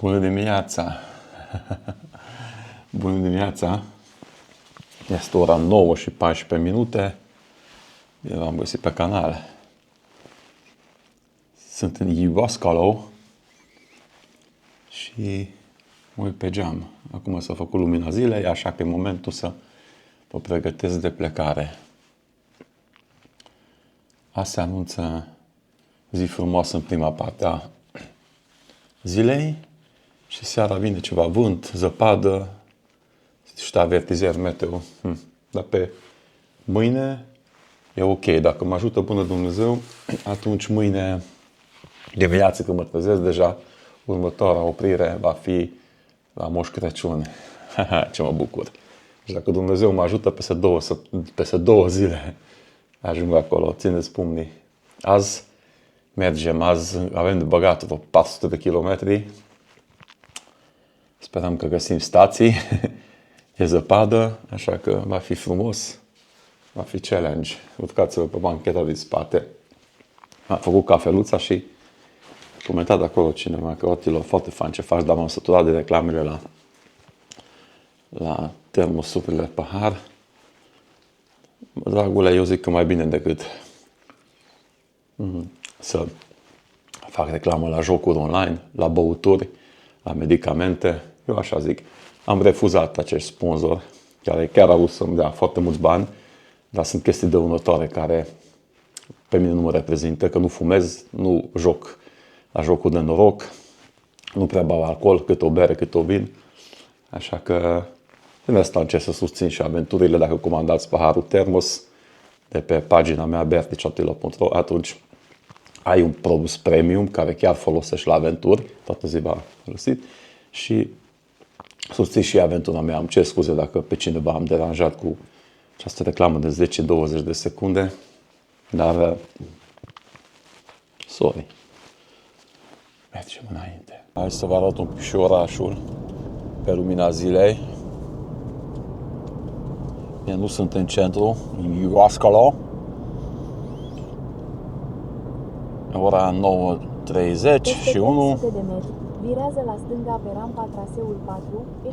Bună dimineața! Bună dimineața! Este ora 9 și 14 minute. Eu am găsit pe canal. Sunt în Iwascalo și mă uit pe geam. Acum s-a făcut lumina zilei, așa că e momentul să vă pregătesc de plecare. Asta se anunță zi frumoasă în prima parte a zilei și seara vine ceva vânt, zăpadă și avertizări meteo. Dar pe mâine e ok. Dacă mă ajută până Dumnezeu, atunci mâine dimineață când mă trezesc, deja următoarea oprire va fi la Moș Crăciun. Ce mă bucur! Și dacă Dumnezeu mă ajută peste două zile, ajung acolo, țineți pumnii. Azi mergem, azi avem de băgat vreo 400 de kilometri. Sperăm că găsim stații. E zăpadă, așa că va fi frumos. Va fi challenge. Urcați-vă pe bancheta din spate. Am făcut cafeluța și comentat acolo cineva că Otilo, foarte fain ce faci, dar m-am săturat de reclamele la termosurile de pahar. Dragule, eu zic că mai bine decât să fac reclamă la jocuri online, la băuturi, la medicamente. Eu așa zic. Am refuzat acești sponsori care chiar au să-mi dea foarte mulți bani, dar sunt chestii dăunătoare care pe mine nu mă reprezintă, că nu fumez, nu joc la jocuri de noroc, nu prea beau alcool, cât o bere, cât o vin. Așa că din asta încerc să susțin și aventurile. Dacă comandați paharul termos de pe pagina mea berticotilo.ro, atunci ai un produs premium care chiar folosești la aventuri, toată ziua folosit, și susțin și aventura mea. Îmi cer scuze dacă pe cineva am deranjat cu această reclamă de 10-20 de secunde, dar sorry. Mergem înainte. Hai să vă arăt un pic și orașul pe lumina zilei. Eu nu sunt în centru, în Iwascalo. Ora 9:31. Virează la stânga pe rampa traseul 4, E75.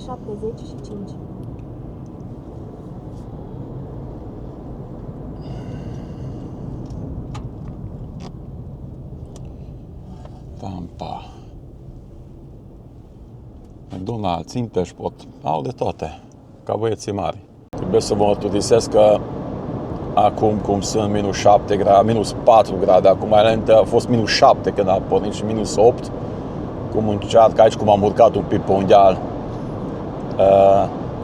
Rampa. McDonald's, Intersport, au de toate, ca băieții mari. Trebuie să vă mărturisesc că acum cum sunt minus 7 grade, minus 4 grade, acum mai înainte a fost minus 7 când a pornit și minus 8. Cum încearcă aici, cum am urcat un pic pe un deal,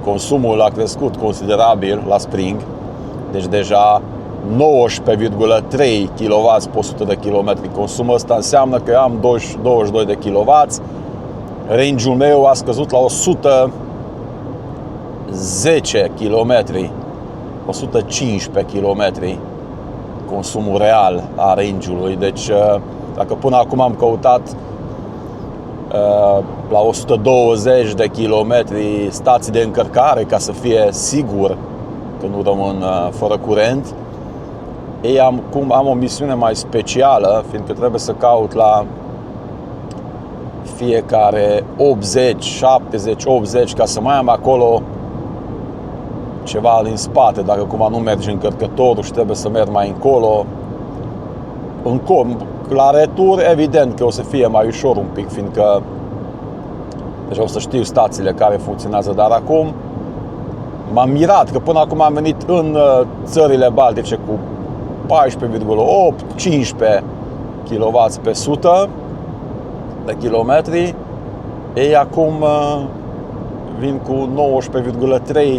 consumul a crescut considerabil la Spring, deci deja 19,3 kW pe 100 de km consum. Asta înseamnă că am 22 de kW. Range-ul meu a scăzut la 110 km, 115 km consumul real a range-ului. Deci dacă până acum am căutat la 120 de kilometri stații de încărcare ca să fie sigur că nu rămân fără curent, am o misiune mai specială, fiindcă trebuie să caut la fiecare 80, 70, 80 ca să mai am acolo ceva din spate, dacă cumva nu merge încărcătorul și trebuie să merg mai încolo. La retur, evident că o să fie mai ușor un pic, fiindcă deja o să știu stațiile care funcționează, dar acum m-am mirat că până acum am venit în țările baltice cu 14,8, 15 kW pe 100 de kilometri. Ei acum vin cu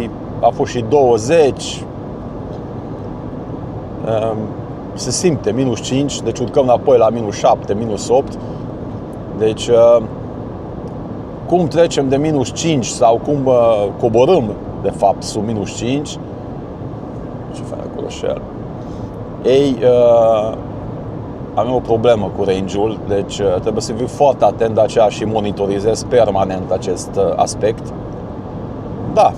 19,3, a fost și 20. Se simte minus 5, deci urcăm înapoi la minus 7, minus 8. Deci cum trecem de minus 5 sau cum coborâm de fapt sub minus 5. Ce fac acolo și el? Ei, am o problemă cu range-ul, deci trebuie să fiu foarte atent de aceea și monitorizez permanent acest aspect. Da,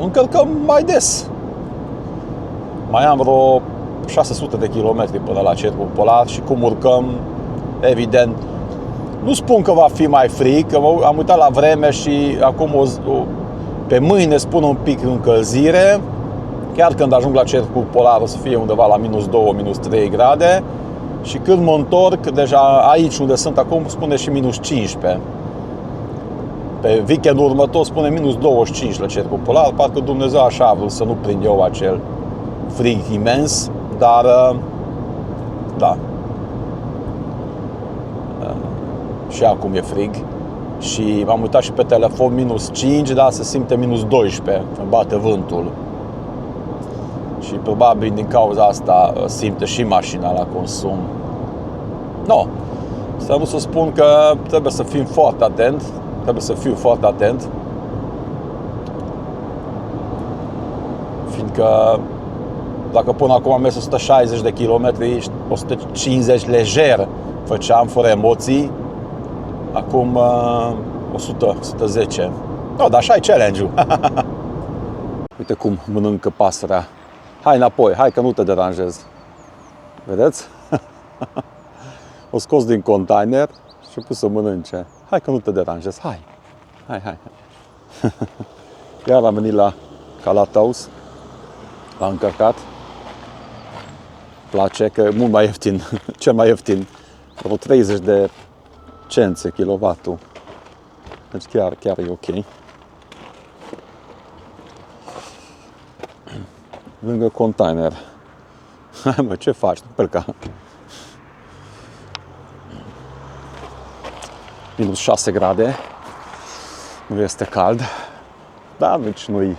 încărcăm mai des. Mai am vreo 600 de kilometri până la cercul polar și cum urcăm, evident, Nu spun că va fi mai frig, că am uitat la vreme și acum pe mâine spun un pic încălzire. Chiar când ajung la cercul polar o să fie undeva la -2, -3 grade. Și când mă întorc, deja aici unde sunt acum, spune și -15. Pe weekendul următor spune -25 la cercul polar. Parcă Dumnezeu așa a vrut să nu prind eu acel frig imens. Dar, da. Și acum e frig. Și m-am uitat și pe telefon -5, dar se simte -12, când bate vântul. Și probabil din cauza asta simte și mașina la consum. No, să nu să spun că trebuie să fim foarte atent. Trebuie să fiu foarte atent. Fiindcă dacă până acum am mers 160 de kilometri, 150 lejer făceam fără emoții, acum 100, 110. No, dar așa e challenge-ul. Uite cum mănâncă pasărea. Hai înapoi, hai că nu te deranjez. Vedeți? O scos din container și a pus să mănânce. Hai că nu te deranjez, hai. Hai. Iar am venit la Calataus. L-am încărcat. Place că e mult mai ieftin, cel mai ieftin. Vreo 30 de cenți kilowattul. Deci chiar e ok. Lângă container. Hai mă, ce faci? Nu pelca. -6 grade. Nu este cald. Dar nici nu-i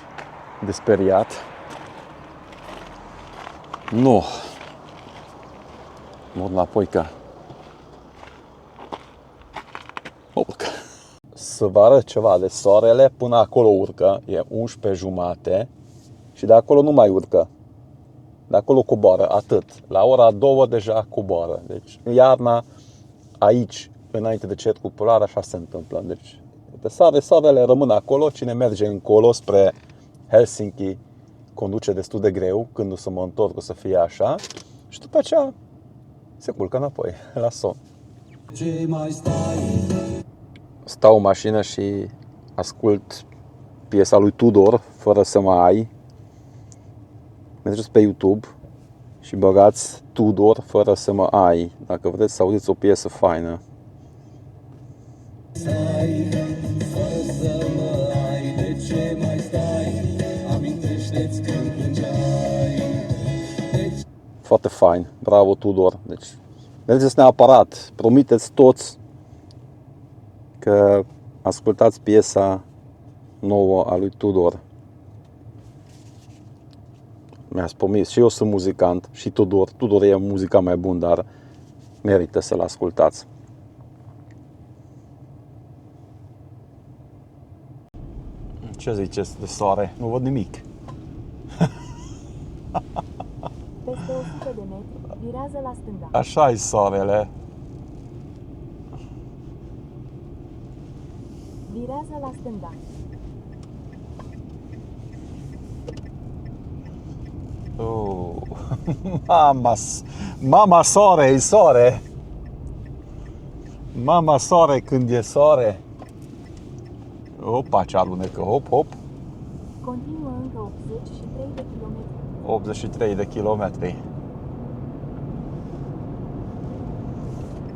de speriat. Nu. Mă înapoi că... Să vă arăt ceva de soarele. Până acolo urcă. E 11:30. Și de acolo nu mai urcă. De acolo coboară, atât. La ora 2 deja coboară. Deci iarna aici, înainte de cercul polar, așa se întâmplă. Deci soarele rămâne acolo. Cine merge încolo spre Helsinki conduce destul de greu. Când o să mă întorc o să fie așa. Și după aceea se culcă înapoi la somn. Stau în mașină și ascult piesa lui Tudor, Fără să mă ai. Mergeți pe YouTube și băgați Tudor, Fără să mă ai, dacă vreți să auziți o piesă faină. Foarte fain, bravo Tudor. Deci, mergeți neapărat, promiteți toți că ascultați piesa nouă a lui Tudor. Mi-ați promis, și eu sunt muzicant, și Tudor e muzicant mai bun, dar merită să-l ascultați. Ce ziceți de soare? Nu văd nimic. Peste 100 de metri, virează la stânga. Așa e soarele. Virează la stânga. Mama soare, e soare. Mama soare când e soare. Opa, ce alunecă, hop, hop. Continuă încă 83 de kilometri. 83 de kilometri.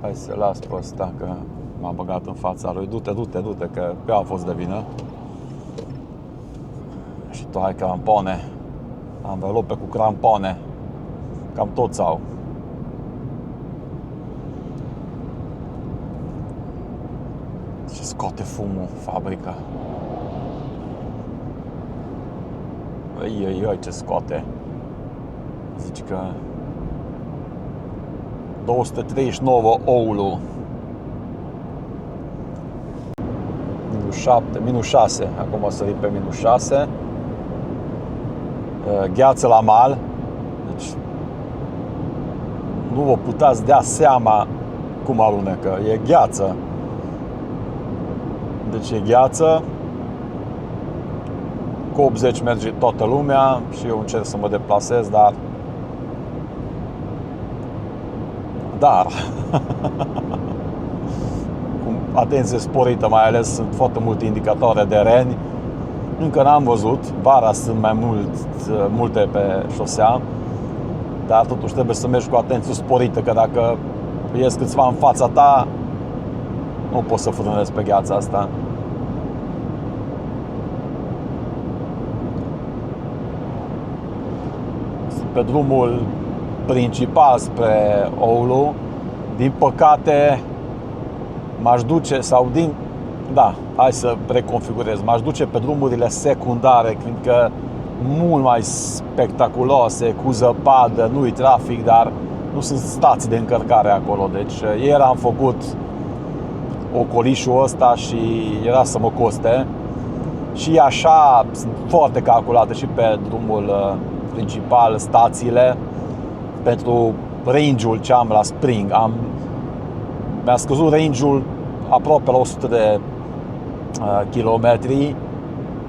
Hai să las pe ăsta că m-am băgat în fața lui. Du-te, că pe eu am fost de vină. Și tu ai crampone. Anvelope cu crampone. Cam toți au. Și scoate fumul fabrica. Ei, ce scoate. Zici că 239 oulu. -6. Acum o sărim pe -6. Gheață la mal. Deci nu vă puteți dea seama cum alunecă. E gheață. Deci e gheață. Cu 80 merge toată lumea și eu încerc să mă deplasez, dar atenție sporită, mai ales sunt foarte multe indicatoare de reni. Încă n-am văzut, vara sunt mai multe pe șosea, dar totuși trebuie să mergi cu atenție sporită, că dacă ies câțiva în fața ta, nu poți să frânezi pe gheața asta. Pe drumul principal spre Oulu, din păcate m-aș duce, hai să reconfigurez, m-aș duce pe drumurile secundare, fiindcă mult mai spectaculoase, cu zăpadă, nu-i trafic, dar nu sunt stații de încărcare acolo. Deci ieri am făcut ocolișul ăsta și era să mă coste. Și așa sunt foarte calculate și pe drumul principal stațiile pentru range-ul ce am la Spring. Mi-a scăzut range-ul aproape la 100 de kilometri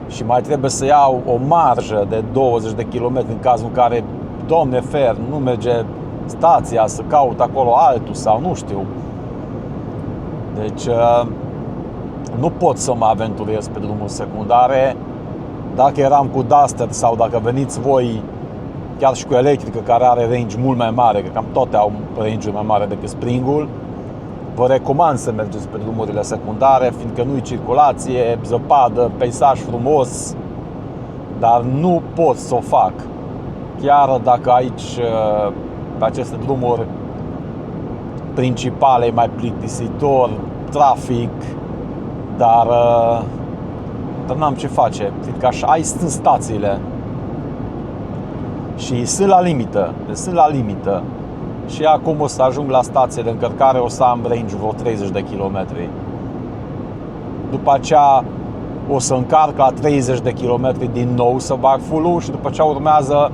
și mai trebuie să iau o marjă de 20 de kilometri în cazul în care, Doamne fer, nu merge stația, să caut acolo altul sau nu știu. Deci nu pot să mă aventurez pe drumuri secundare. Dacă eram cu Duster sau dacă veniți voi chiar și cu electrică care are range mult mai mare, că cam toate au range mai mare decât Springul, vă recomand să mergeți pe drumurile secundare, fiindcă nu-i circulație, zăpadă, peisaj frumos, dar nu pot să o fac. Chiar dacă aici, pe aceste drumuri principale, e mai plictisitor, trafic, dar n-am ce face, fiindcă așa aici sunt stațiile și sunt la limită. Și acum o să ajung la stație de încărcare, o să am range vreo 30 de kilometri. După aceea o să încarc la 30 de kilometri din nou să bag full-ul și după aceea urmează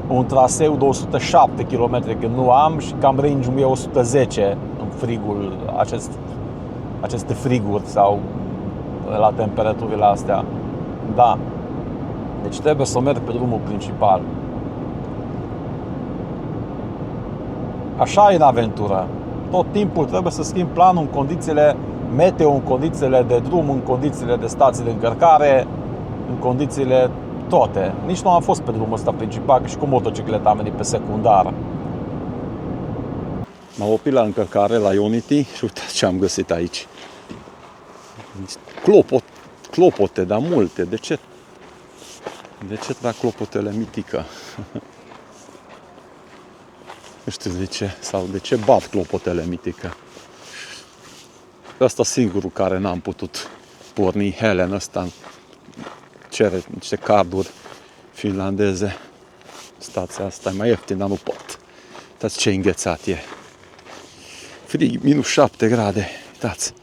un traseu de 107 km când nu am și cam range-ul e 110 în frigul, aceste friguri sau la temperaturile astea. Da. Deci trebuie să merg pe drumul principal. Așa e în aventură. Tot timpul trebuie să schimb planul în condițiile meteo, în condițiile de drum, în condițiile de stații de încărcare, în condițiile toate. Nici nu am fost pe drumul ăsta principal, că și cu motocicleta am venit pe secundar. M-am oprit la încărcare la Ionity și uitați ce am găsit aici. Clopote, dar multe. De ce trag clopotele Mitică? Nu știu de ce, sau de ce bat clopotele Mitică. Ăsta singurul care n-am putut porni, Helen, ăsta cere niște carduri finlandeze. Stația asta e mai ieftin, dar nu pot. Uitați ce înghețat e. Frig, minus 7 grade. Uitați.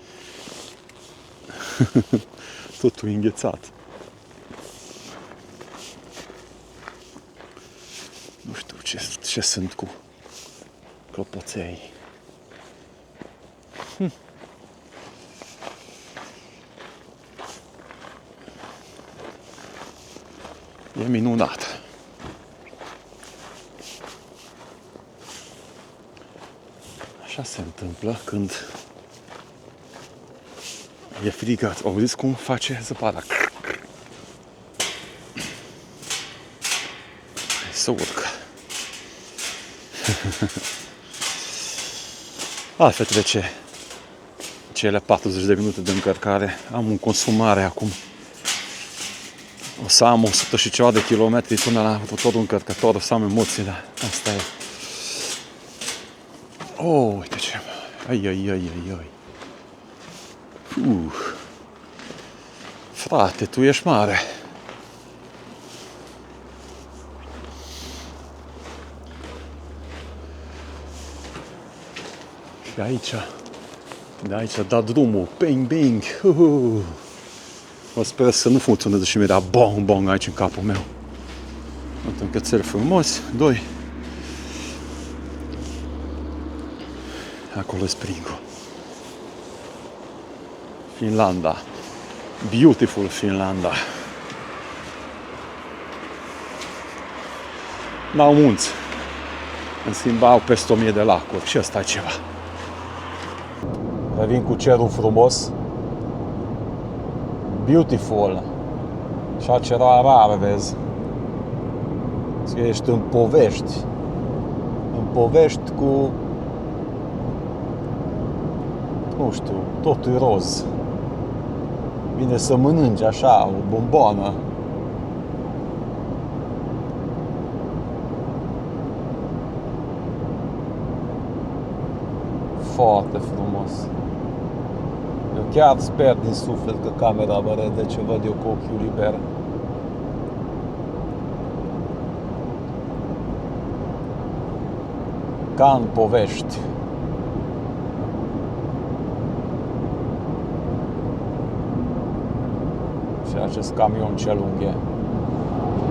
Totul înghețat. Nu știu ce sunt cu clopoței. E minunat. Așa se întâmplă când e frig. Auziți cum face zăpada? Să urc. Altfel trece cele 40 de minute de încărcare. Am un consumare acum. O să am 100 și ceva de kilometri până la următorul încărcător. O să am emoții, dar asta e. Oh, uite ce... Ai. Frate, tu ești mare. Și aici, de aici da drumul, bing, bing. Mă sper să nu funcționeze și mi da bong, bong aici în capul meu. Sunt încățeli frumoși, 2. Acolo e Springul. Finlanda. Beautiful Finlanda. N-au munți. În schimb au peste 1000 de lacuri și ăsta e ceva. Revin cu cerul frumos. Beautiful. Așa ceva rar, vezi. Ești în povești. În povești cu, nu știu, totul e roz. Vine să mănânci așa, o bomboană. Foarte frumos. Eu chiar sper din suflet că camera mă rede ce văd eu cu ochiul liber. Ca în povești. Și acest camion ce lung e.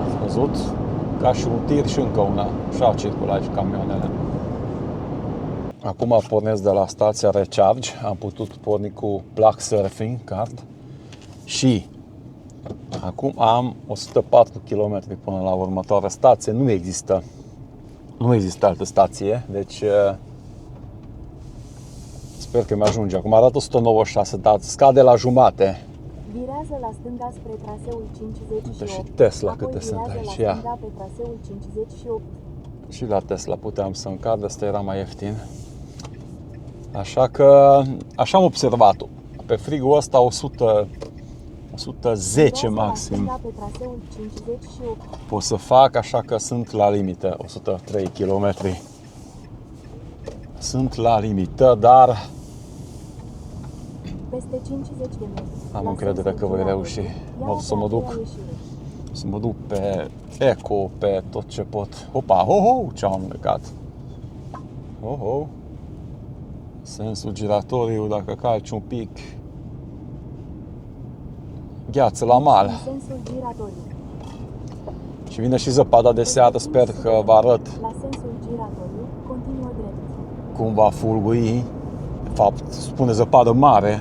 Ați văzut? Ca și un tir și încă una. Așa circulă aici camioanele. Acum pornesc de la stația Recharge. Am putut porni cu Black Surfing Card. Și acum am 104 km până la următoarea stație. Nu există altă stație. Deci sper că mi-ajunge. Acum arată 196, dar scade la jumate. Virează la stânga spre traseul 58. Uite și Tesla apoi câte sunt virează aici. la Ia. stânga pe traseul 58. Și la Tesla puteam să încarc, de asta era mai ieftin. Așa că așa am observat-o. Pe frigul ăsta 110 Virează la maxim stânga pe traseul 58. pot să fac, așa că sunt la limită, 103 km. Sunt la limită, dar Peste 50 de metri. am la încredere sensul că voi Giratoriu. reuși. Ia O să pe mă a duc. treia ieșire. să mă duc pe eco, pe tot ce pot. Opa, ho, ce am plecat. Ho. Sensul giratoriu, dacă calci un pic. Gheață la mal. În sensul Giratoriu. Și vine și zăpada de seară, sper că vă arăt La sensul Giratoriu, continuă drept. cum va fulgui. De fapt, spune zăpadă mare.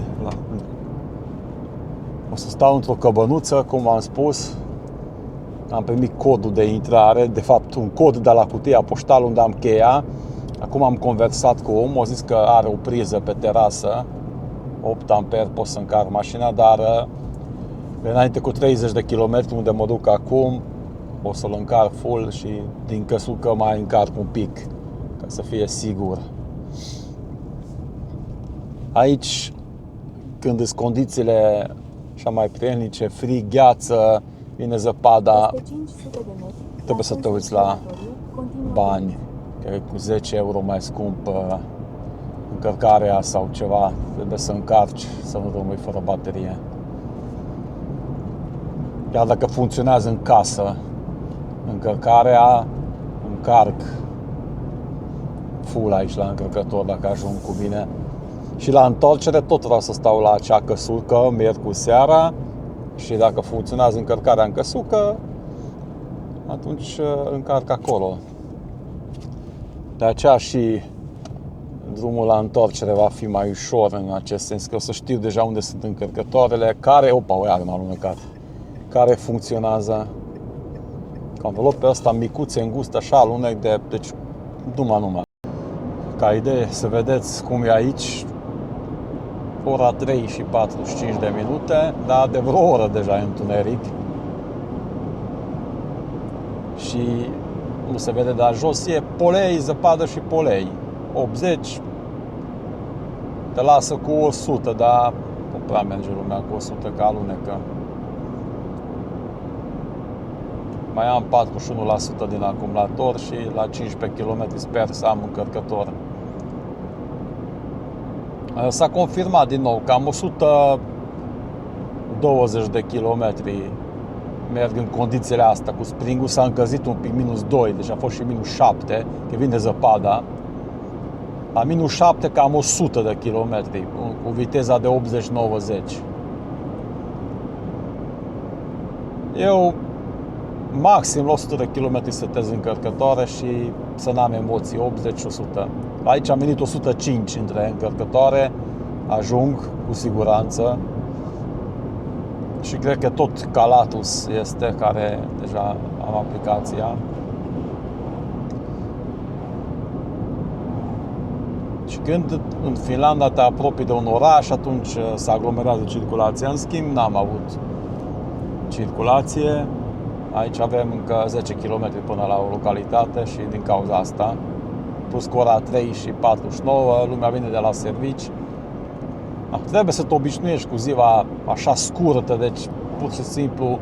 O să stau într-o căbănuță, cum am spus. Am primit codul de intrare, de fapt un cod de la cutia poștală unde am cheia. Acum am conversat cu omul, a zis că are o priză pe terasă, 8 amperi, pot să încarc mașina, dar înainte cu 30 de km unde mă duc acum, o să-l încarc full și din căsucă mai încarc un pic, ca să fie sigur. Aici, când sunt condițiile așa mai prielnice, frig, gheață, vine zăpada, Peste 500 de metri. trebuie să te sensul uiți la Giratoriu, continuă bani, că cu 10 euro mai scump încărcarea sau ceva, trebuie să încarci, să nu rămâi fără baterie. Chiar dacă funcționează în casă, încărcarea, încarc full aici la încărcător dacă ajung cu bine. Și la întoarcere tot vreau să stau la acea căsucă miercuri seara și dacă funcționează încărcarea în căsucă, atunci încarc acolo. De aceea și drumul la întoarcere va fi mai ușor în acest sens, că o să știu deja unde sunt încărcătoarele, care, m-am alunecat, care funcționează. Anvelopul ăsta micuț, îngust, așa, alunec deci numai. Ca idee, să vedeți cum e aici, ora 3 și 45 de minute, dar de vreo oră deja e întuneric. Și nu se vede, dar jos e polei, zăpadă și polei. 80 te lasă cu 100, dar nu prea merge lumea cu 100 că alunecă. Mai am 41% din acumulator și la 15 km sper să am încărcător. S-a confirmat din nou, cam 120 de kilometri merg în condițiile astea. Cu springul s-a încălzit un pic, -2, deci a fost și -7, că vine zăpada. La -7 cam 100 de kilometri, cu viteza de 80-90. Eu maxim la 100 de km setez încărcătoare și să n-am emoții, 80-100. Aici am venit 105 între încărcătoare, ajung cu siguranță. Și cred că tot Calatus este, care deja am aplicația. Și când în Finlanda te apropii de un oraș, atunci se aglomerează circulația. În schimb, n-am avut circulație. Aici avem încă 10 km până la o localitate și din cauza asta, plus că ora 3 și 49, lumea vine de la servici. Trebuie să te obișnuiești cu ziua așa scurtă, deci pur și simplu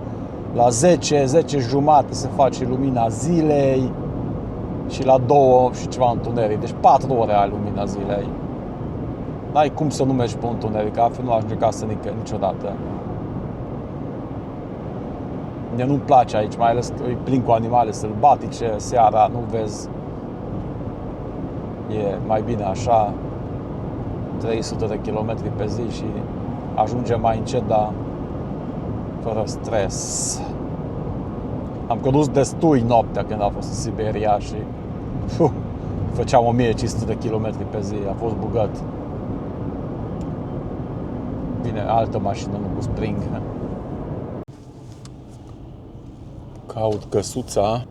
la 10 jumate se face lumina zilei și la 2 și ceva întuneric, deci 4 ore ai lumina zilei. N-ai cum să nu mergi pe întuneric, altfel nu ajungi acasă niciodată. Mie nu-mi place aici, mai ales că e plin cu animale sălbatice, seara nu vezi. E mai bine așa, 300 de kilometri pe zi și ajunge mai încet, dar fără stres. Am condus destui noaptea când am fost în Siberia și făceam 1500 de kilometri pe zi, a fost bugat. Vine altă mașină, nu cu spring. Caut căsuța.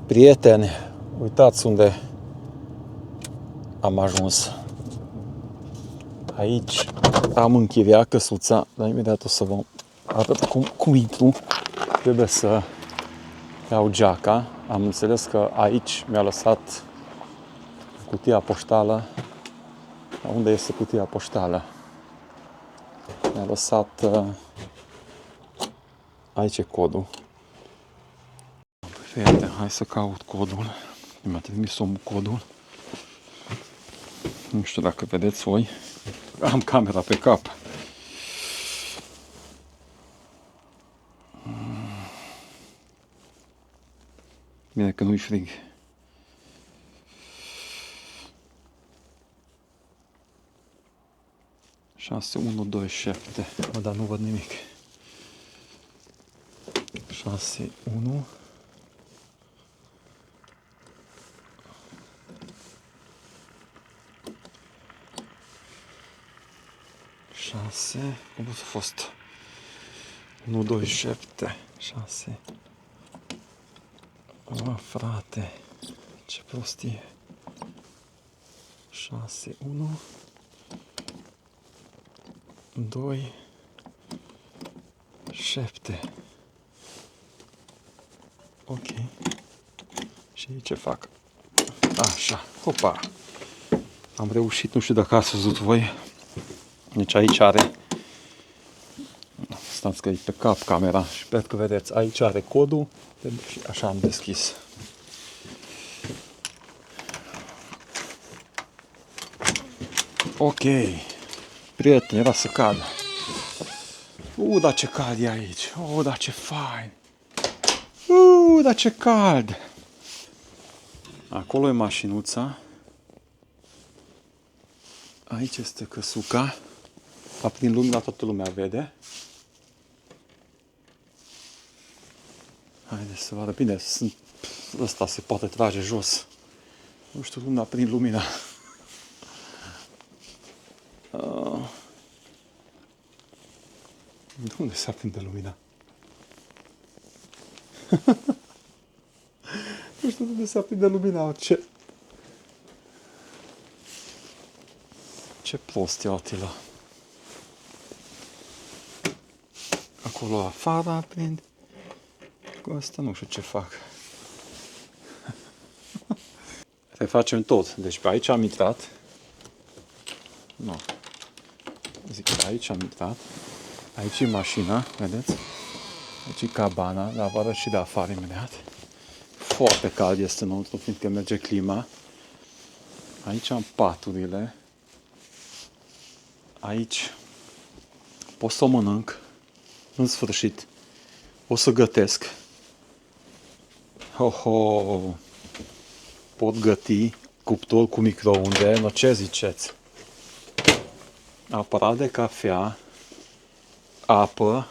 Prieteni, uitați unde am ajuns. Aici am închiriat căsuța, dar imediat o să vă arăt cum intru. Trebuie să iau geaca. Am înțeles că aici mi-a lăsat cutia poștală. Unde este cutia poștală? Mi-a lăsat aici e codul. Prieteni, hai să caut codul. Mi-a trimis omul codul. Nu știu dacă vedeți voi. Am camera pe cap. Bine că nu-i frig. Șase, 1, 2, 7. Mă, dar nu văd nimic. 6, 1. Cum a fost? 1, 2, 7, 6. Frate, ce prostie. 6, 1, 2, 7. Ok. Și ce fac? Așa, hopa. Am reușit, nu știu dacă ați văzut voi. Deci aici are, stați că e pe cap camera și cred că vedeți, aici are codul și așa am deschis. Ok, prieteni, era să cad. Dar ce cald e aici, dar ce fain. Dar ce cald. Acolo e mașinuța. Aici este căsuca. Prin lumina toată lumea vede. Haideți să vadă. Bine, ăsta se poate trage jos. Nu știu cum aprind lumina. De unde se aprinde lumina? Nu știu unde se aprinde lumina. Ce prost e Atila. Acolo afară aprind. Cu asta nu știu ce fac. Refacem tot. Deci pe aici am intrat. Nu. Zic că aici am intrat. Aici e mașina, vedeți? Aici e cabana, dar vă arăt și de afară imediat. Foarte cald este înăuntru, fiindcă merge clima. Aici am paturile. Aici pot să o mănânc. În sfârșit. O să gătesc. Pot găti cuptor cu microunde. No, ce ziceți? Aparat de cafea, apă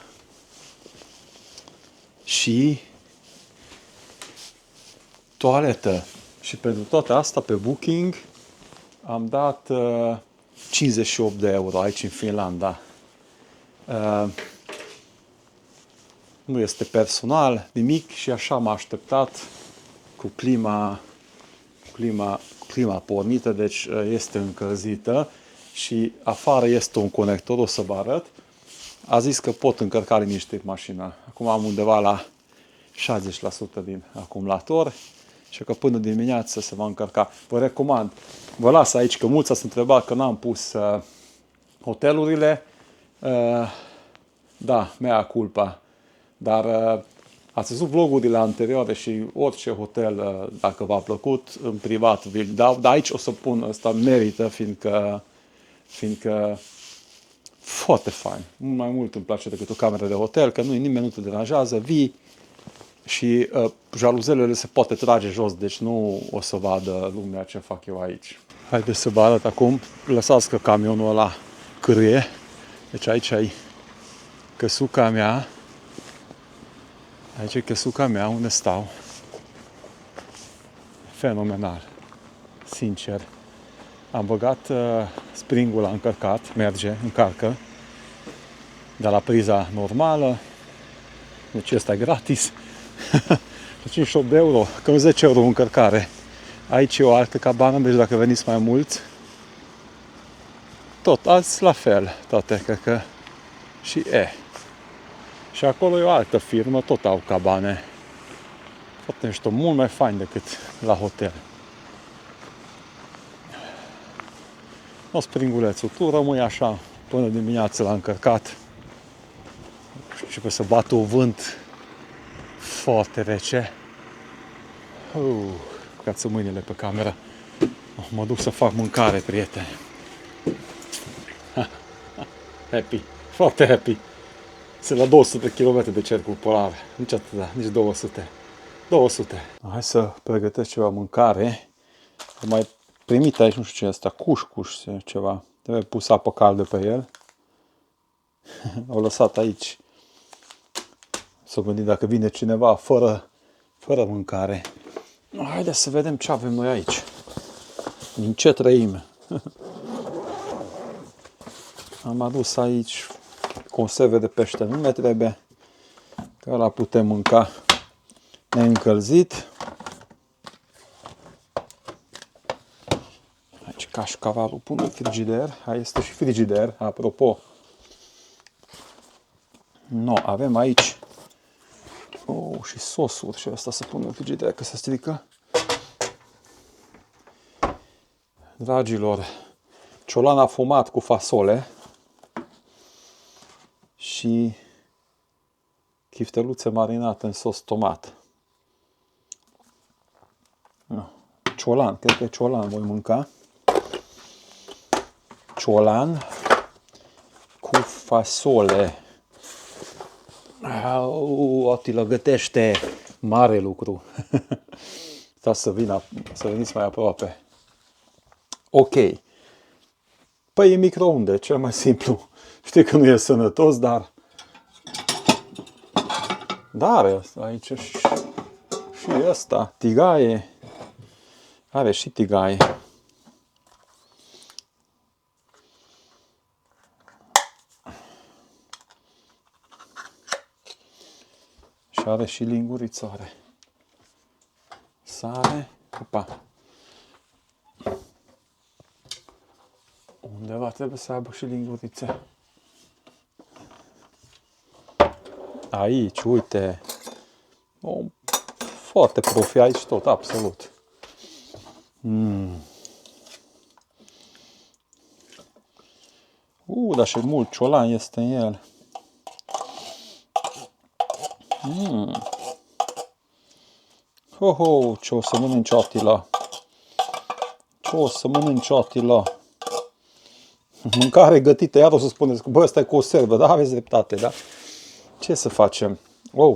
și toaletă. Și pentru toate asta pe Booking am dat 58 de euro aici în Finlanda. Nu este personal, nimic și așa m-a așteptat cu clima clima pornită, deci este încălzită și afară este un conector, o să vă arăt. A zis că pot încărca liniștit mașina. Acum am undeva la 60% din acumulator și că până dimineață se va încărca. Vă recomand, vă las aici că mulți ați întrebat că n-am pus hotelurile. Da, mea culpa. Dar ați văzut vlogurile anterioare și orice hotel, dacă v-a plăcut, în privat vi-l dau. Dar aici o să pun, ăsta merită, fiindcă foarte fain. Mai mult îmi place decât o cameră de hotel, că nimeni nu te deranjează, vii și jaluzelele se poate trage jos, deci nu o să vadă lumea ce fac eu aici. Haideți să vă arăt acum. Lăsați că camionul ăla cârâie. Deci aici e căsuca mea. Aici e căsuca mea unde stau. Fenomenal. Sincer. Am băgat springul, a încărcat, merge, încarcă. De la priza normală. Deci ăsta e gratis. 58 de euro, cam 10 euro încărcare. Aici e o altă cabană, deci dacă veniți mai mulți, tot azi la fel, toate, cred că și Și acolo e o altă firmă, tot au cabane. Foarte mișto, mult mai fain decât la hotel. O springulețul, tu rămâi așa până dimineață la încărcat. Începe să bată un vânt foarte rece. Cață mâinile pe cameră. Mă duc să fac mâncare, prieteni. Happy, foarte happy. Sunt la 200 de km de cercul polar. Nici atât, nici 200. 200. Hai să pregătesc ceva mâncare. Am mai primit aici, nu știu ce e asta, cuș ceva. Trebuie pus apă caldă pe el. Au lăsat aici. S-au gândit dacă vine cineva fără mâncare. Haideți să vedem ce avem noi aici. Din ce trăim. Am adus aici conserve de pește, nu ne trebuie. Că ăla putem mânca neîncălzit. Aici cașcavalul pun în frigider. Este și frigider, apropo. No, avem aici și sosuri și asta să pun în frigider că se strică. Dragilor, ciolan afumat cu fasole și chifteluțe marinate în sos tomat. Ciolan, cred că ciolan voi mânca. Ciolan cu fasole. Atila gătește mare lucru. Stați să veniți mai aproape. Ok. Păi e microunde, cel mai simplu. Știi că nu e sănătos, dar... Da, are aici și ăsta, tigaie. Are și tigaie. Și are și lingurițoare. Sare. Opa. Undeva trebuie să aibă și lingurițe. Aici, uite. Foarte profi aici tot, absolut. Dar și mult ciolan este în el. Ce o să mănânci Atila? Ce o să mănânci Atila? Mâncare gătită, iar o să spuneți că bă, ăsta e conservă, da, aveți dreptate, da? Ce să facem?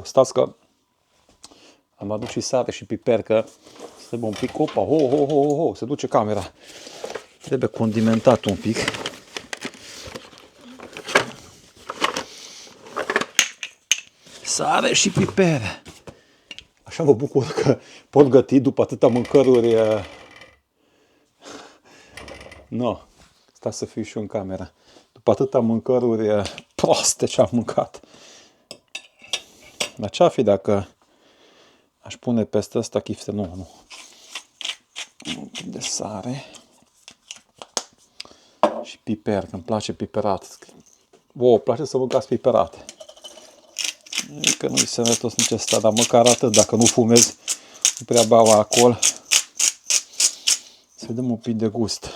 Stați că am adus și sare și piper, că trebuie un pic, opa, se duce camera. Trebuie condimentat un pic. Sare și piper. Așa mă bucur că pot găti după atâta mâncăruri. Stați să fiu și eu în camera. După atâta mâncăruri proaste ce am mâncat. Dar ce-ar fi dacă aș pune peste ăsta chifte? Nu. Un pic de sare. Și piper, că îmi place piperat. Vouă place să mâncați piperate. E că nu-i sănătos nici ăsta, dar măcar atât, dacă nu fumezi, nu prea beau alcool. Să dăm un pic de gust.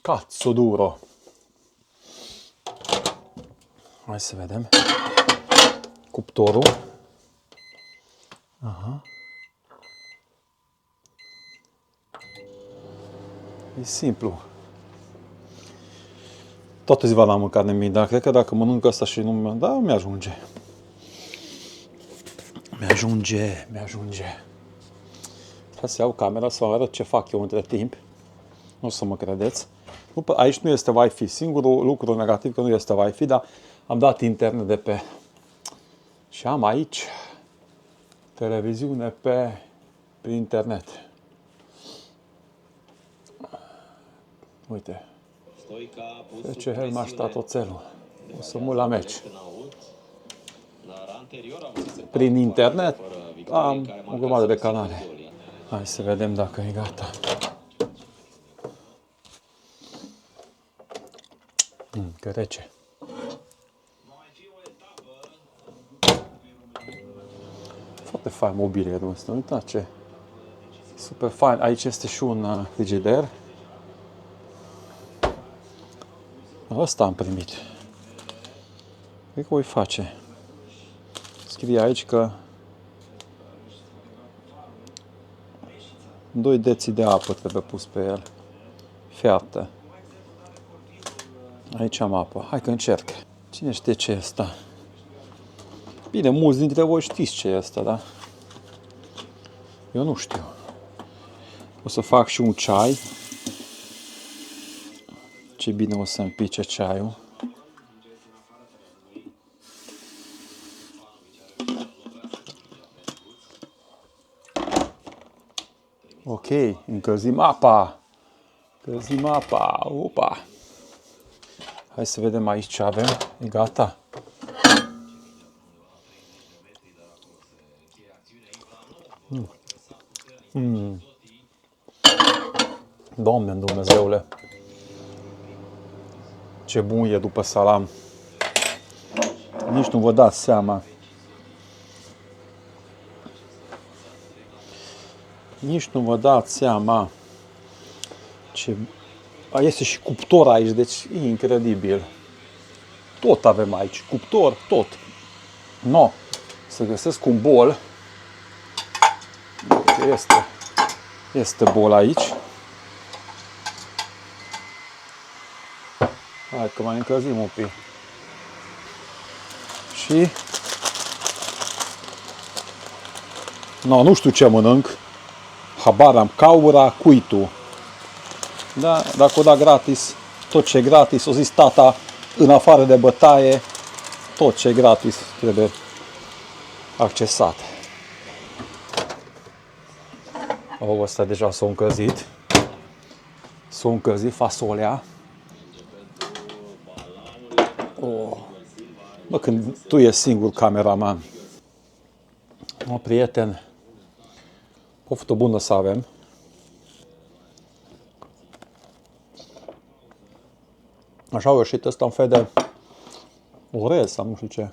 Cazzo duro! Hai să vedem. Cuptorul. Aha. E simplu. Toată ziua n-am mâncat nimic, dar cred că dacă mănânc asta și nu... Da, mi-ajunge. Mi-ajunge. Trebuie să iau camera să vă arăt ce fac eu între timp. Nu o să mă credeți. Aici nu este Wi-Fi. Singurul lucru negativ că nu este Wi-Fi, dar am dat internet de pe... Și am aici televiziune pe internet. Uite. De ce hel m-a stat oțelul? O să mă la meci. Prin internet am o grămadă de canale. Hai să vedem dacă e gata. Că rece. Foarte fain mobilierul ăsta. Uitați ce super fain. Aici este și un frigider. Asta am primit. Cred că voi face. Scrie aici că 2 deții de apă trebuie pus pe el. Fiartă. Aici am apă. Hai că încerc. Cine știe ce e asta? Bine, mulți dintre voi știți ce e asta, da? Eu nu știu. O să fac și un ceai. Ce bine o să împice ceaiul. Ok, încălzim apa. Încălzim apa. Opa. Hai să vedem aici ce avem. E gata. Doamne Dumnezeule. Ce bun e după salam. Nici nu vă dați seama. Nici nu vă dați seama. Ce... Este și cuptor aici, deci e incredibil. Tot avem aici, cuptor, tot. No, să găsesc un bol. Este bol aici. Hai că mai încălzim un pic. Și... No, nu știu ce mănânc. Habar am, caura cuitu. Da, dacă o da gratis, tot ce e gratis, o zis tata, în afară de bătaie, tot ce e gratis trebuie accesat. Ăsta deja s-a încălzit. S-a încălzit fasolea. Bă, când tu ești singur cameraman. Prieten, poftă bună să avem. Așa au ieșit ăsta un fel de orez sau nu știu ce.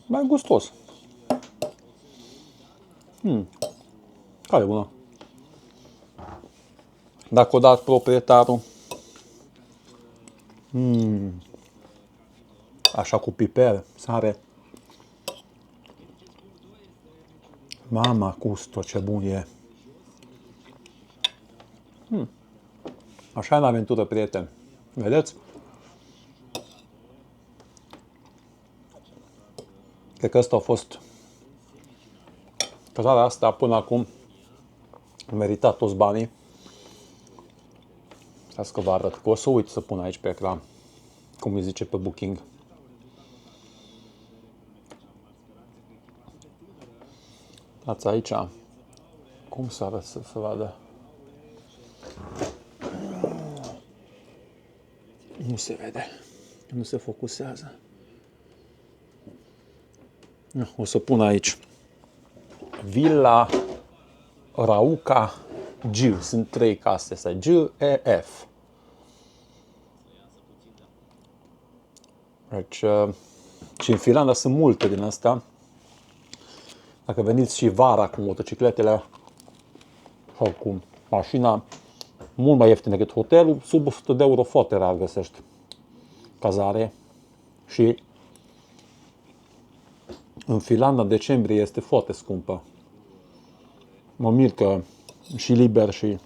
Mai gustos. Care bună. Dacă o dat proprietarul. Așa cu piper, sare. Mama, gusto, ce bun e. Așa e în aventură, prieteni. Vedeți? Cred că ăsta a fost cazarea asta până acum. Am meritat toți banii. Hai să vă arăt. Că o să uit să pun aici pe ecran. Cum îi zice pe Booking. Dați aici. Cum să arăt să se vadă? Nu se vede. Nu se focusează. O să pun aici Villa Rauca G. Sunt 3 case astea. G-E-F. Deci, și în Finlanda sunt multe din astea. Dacă veniți și vara cu motocicletele sau cu mașina, mult mai ieftin decât hotelul, sub 100 de euro foarte rar găsești cazare. Și în Finlanda, în decembrie, este foarte scumpă. Mă mir că și liber și...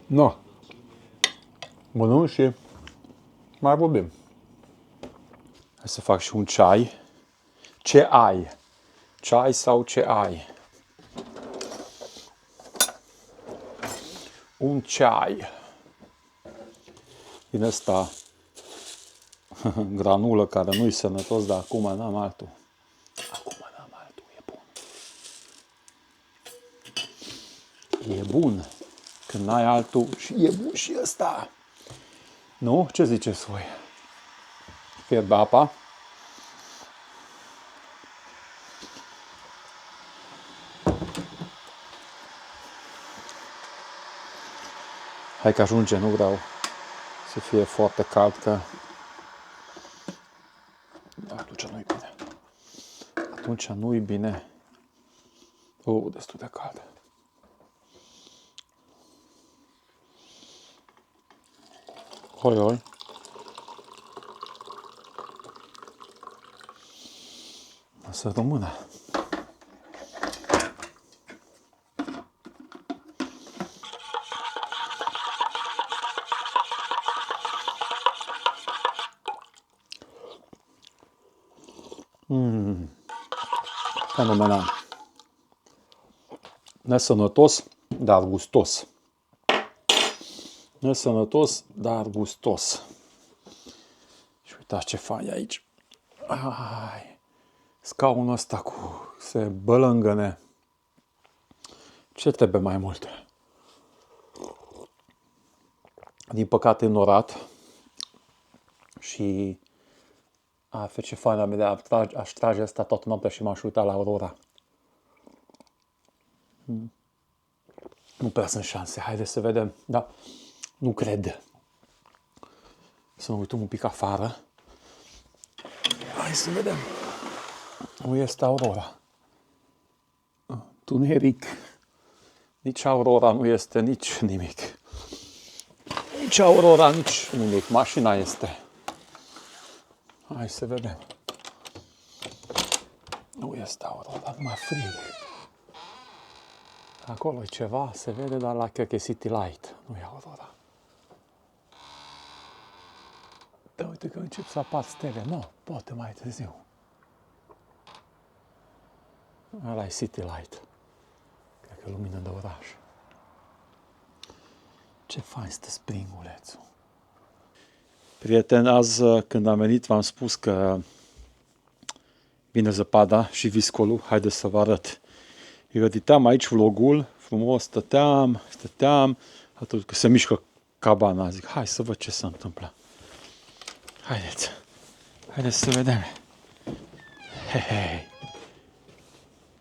No. Mănânc și mai vorbim. Hai să fac și un ceai. Ce ai? Ceai sau ce ai? Un ceai. Din ăsta granulă care nu-i sănătos, dar acum n-am altul. E bun. Când n-ai altul și e bun și ăsta. Nu? Ce ziceți voi? Fierbe apa. Hai că ajunge, nu vreau să fie foarte cald, că atunci nu-i bine. Atunci nu-i bine. Destul de cald. Hoi. Să rămână. Fenomenal. Nesănătos, dar gustos. Nesănătos, dar gustos. Și uitați ce fain aici. Ai, scaunul ăsta se bălângăne. Ce trebuie mai mult? Din păcate înnorat. Și ce fain am vedea, aș trage asta toată noaptea și m-aș uita la aurora. Nu prea sunt șanse. Haideți să vedem. Da, nu cred. Să ne uităm un pic afară. Hai să vedem. Nu este aurora. Tuneric. Nici aurora nu este, nici nimic. Nici aurora, nici nimic. Mașina este. Hai să vedem. Nu este aurora, numai frig. Acolo e ceva, se vede, dar la cred că e City Light. Nu e aurora. Da, uite că încep să apar stele. Nu, poate mai târziu. Ăla e City Light. Cred că e lumină de oraș. Ce fain stă springulețul. Prieteni, azi când am venit v-am spus că vine zăpada și viscolul. Haideți să vă arăt. Eu editeam aici vlogul, frumos, stăteam, atunci că se mișcă cabana, zic, hai să văd ce se întâmplă. Haideți să vedem. Hei.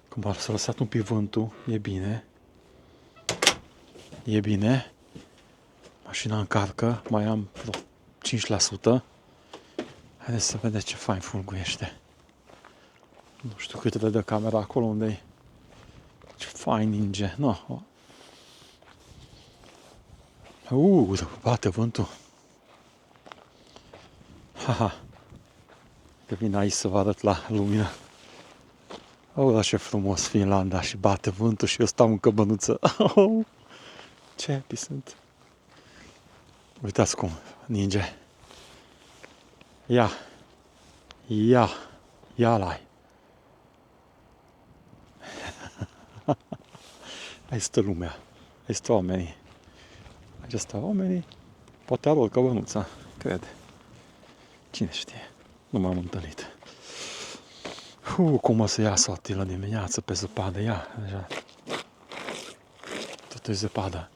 Cum s-a lăsat un pic vântul, e bine. Mașina încarcă, mai am vreo 5%. Haideți să vedem ce fain fulguiește. Nu știu cât vede camera acolo unde-i. Ce fain ninge. No. Bate vântul. Că vin aici să vă arăt la lumină. Da, ce frumos Finlanda și bate vântul și eu stau în căbănuță. Ce happy sunt. Uitați cum ninge. Ia-l-ai. Aici stă lumea. Aici stă oamenii. Aici stă oamenii. Poate arunc căbănuța, cred. Cine știe? Nu m-am întâlnit. Cum o să iasă o Atila dimineață pe zăpadă. Ia, deja. Tot e zăpadă.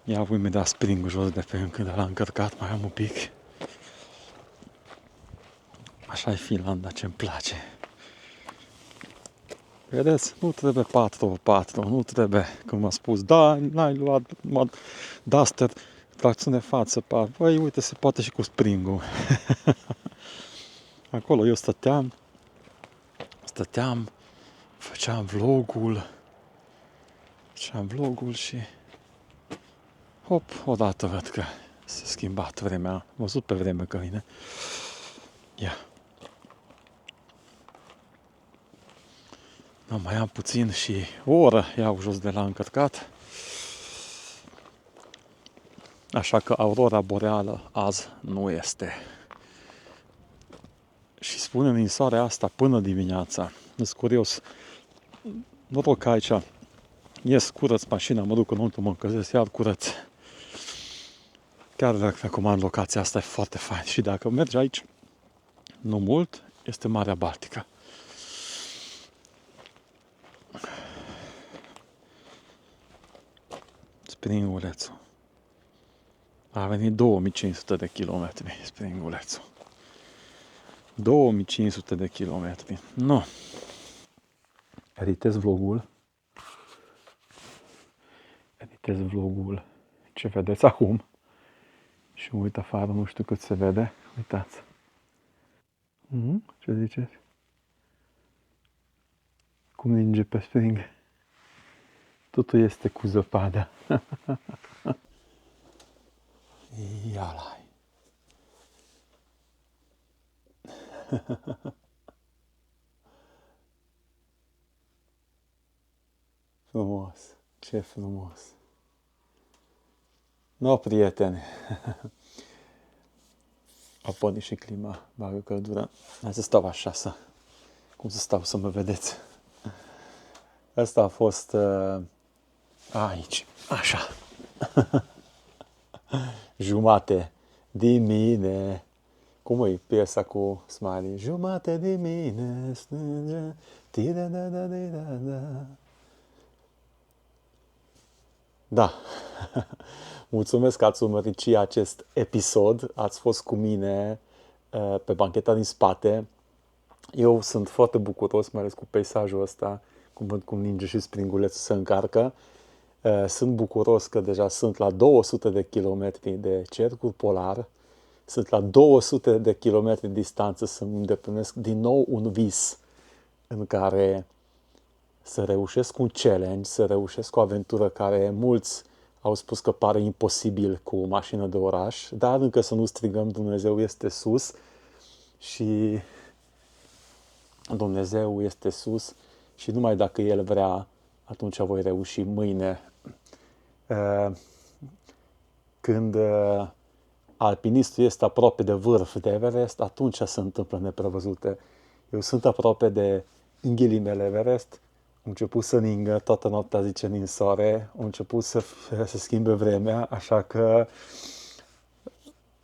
Ia voi mi da springul jos de pe când l-am încărcat, mai am un pic. Așa e Finlanda, ce-mi place. Vedeți? Nu trebuie 4x4, nu trebuie, cum m-a spus, da, n-ai luat Duster, tracțiune față, băi, uite, se poate și cu springul. Acolo eu stăteam, făceam vlogul și hop, odată văd că s-a schimbat vremea, am văzut pe vreme că vine. Ia. No, mai am puțin și o oră iau jos de la încărcat. Așa că aurora boreală azi nu este. Și spune ninsoarea asta până dimineața. Sunt curios. Noroc că aici ies, curăț mașina, mă duc înăuntru, mă încălzesc, iar curăț. Chiar dacă recomand locația asta, e foarte fain. Și dacă mergi aici, nu mult, este Marea Baltică. Springulețul. A venit 2500 de kilometri, Springulețul. 2500 de kilometri. Nu. Editez vlogul. Ce vedeți acum. Și uit afară, nu știu cât se vede. Uitați. Ce ziceți? Cum ninge pe spring. Totul este cu zăpadă. Ia-l-ai. Frumos. Ce frumos. No, prieteni. A pornit și clima, bagă căldură. Hai să stau așa, cum să stau să mă vedeți. Asta a fost aici, așa. Jumate din mine. Cum e piesa cu Smiley? Jumate din mine strânge. Da. Mulțumesc că ați urmărit și acest episod. Ați fost cu mine pe bancheta din spate. Eu sunt foarte bucuros, mai ales cu peisajul ăsta, cum văd cum ninge și springulețul se încarcă. Sunt bucuros că deja sunt la 200 de kilometri de cercul polar. Sunt la 200 de kilometri distanță să-mi îndeplinesc din nou un vis în care să reușesc un challenge, să reușesc o aventură care mulți au spus că pare imposibil cu o mașină de oraș, dar încă să nu strigăm Dumnezeu este sus și Dumnezeu este sus și numai dacă El vrea, atunci voi reuși mâine. Când alpinistul este aproape de vârf de Everest, atunci se întâmplă neprevăzute. Eu sunt aproape de, în ghilimele, Everest. A început să ningă, toată noaptea zice ninsoare, a început să se schimbe vremea, așa că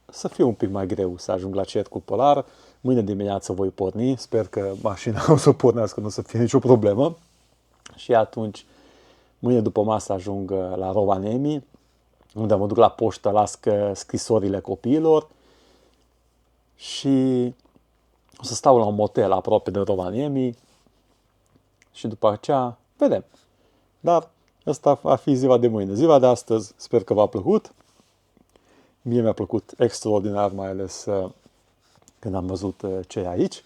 să fie un pic mai greu să ajung la cercul polar. Mâine dimineață voi porni, sper că mașina o să pornească, nu o să fie nicio problemă. Și atunci, mâine după masă ajung la Rovaniemi, unde mă duc la poștă, las scrisorile copiilor și o să stau la un motel aproape de Rovaniemi și după aceea vedem. Dar asta va fi ziua de mâine. Ziua de astăzi sper că v-a plăcut. Mie mi-a plăcut extraordinar, mai ales când am văzut ce e aici.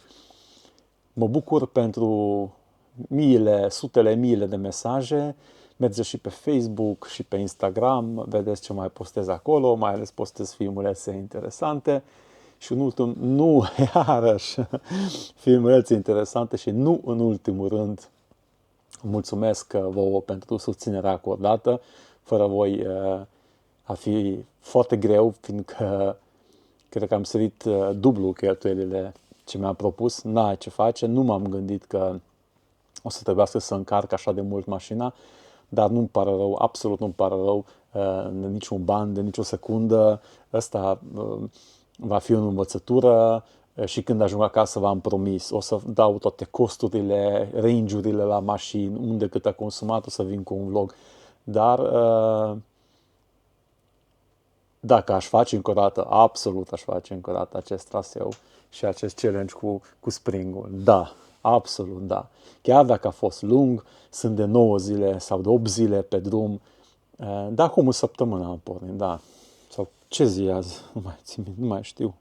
Mă bucur pentru sutele miile de mesaje. Mergeți și pe Facebook și pe Instagram, vedeți ce mai postez acolo, mai ales postez filmulețe interesante. Și în ultim, nu, iarăși, filmulețe interesante și nu în ultimul rând, mulțumesc vouă pentru susținerea acordată. Fără voi ar fi foarte greu, fiindcă cred că am sărit dublu cheltuielile ce mi-am propus. N-ai ce face, nu m-am gândit că o să trebuiască să încarc așa de mult mașina, dar nu-mi pare rău, absolut nu-mi pare rău, de niciun ban, de nicio secundă. Ăsta va fi o învățătură și când ajung acasă v-am promis, o să dau toate costurile, range-urile la mașini, unde cât a consumat, o să vin cu un vlog. Dar Dacă aș face încă o dată, absolut aș face încă o dată acest traseu și acest challenge cu springul. Da, absolut, da. Chiar dacă a fost lung, sunt de 9 zile sau de 8 zile pe drum, da, acum o săptămână am pornit, da. Sau ce zi azi? Nu mai știu.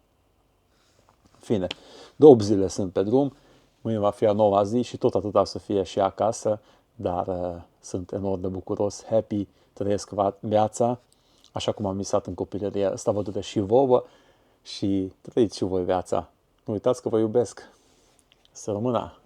În fine, de 8 zile sunt pe drum, mâine va fi a 9-a zi și tot atâta să fie și acasă, dar sunt enorm de bucuros, happy, trăiesc viața, așa cum am visat în copilărie. Asta vă doresc și vouă și trăiți și voi viața. Nu uitați că vă iubesc. Să rămână!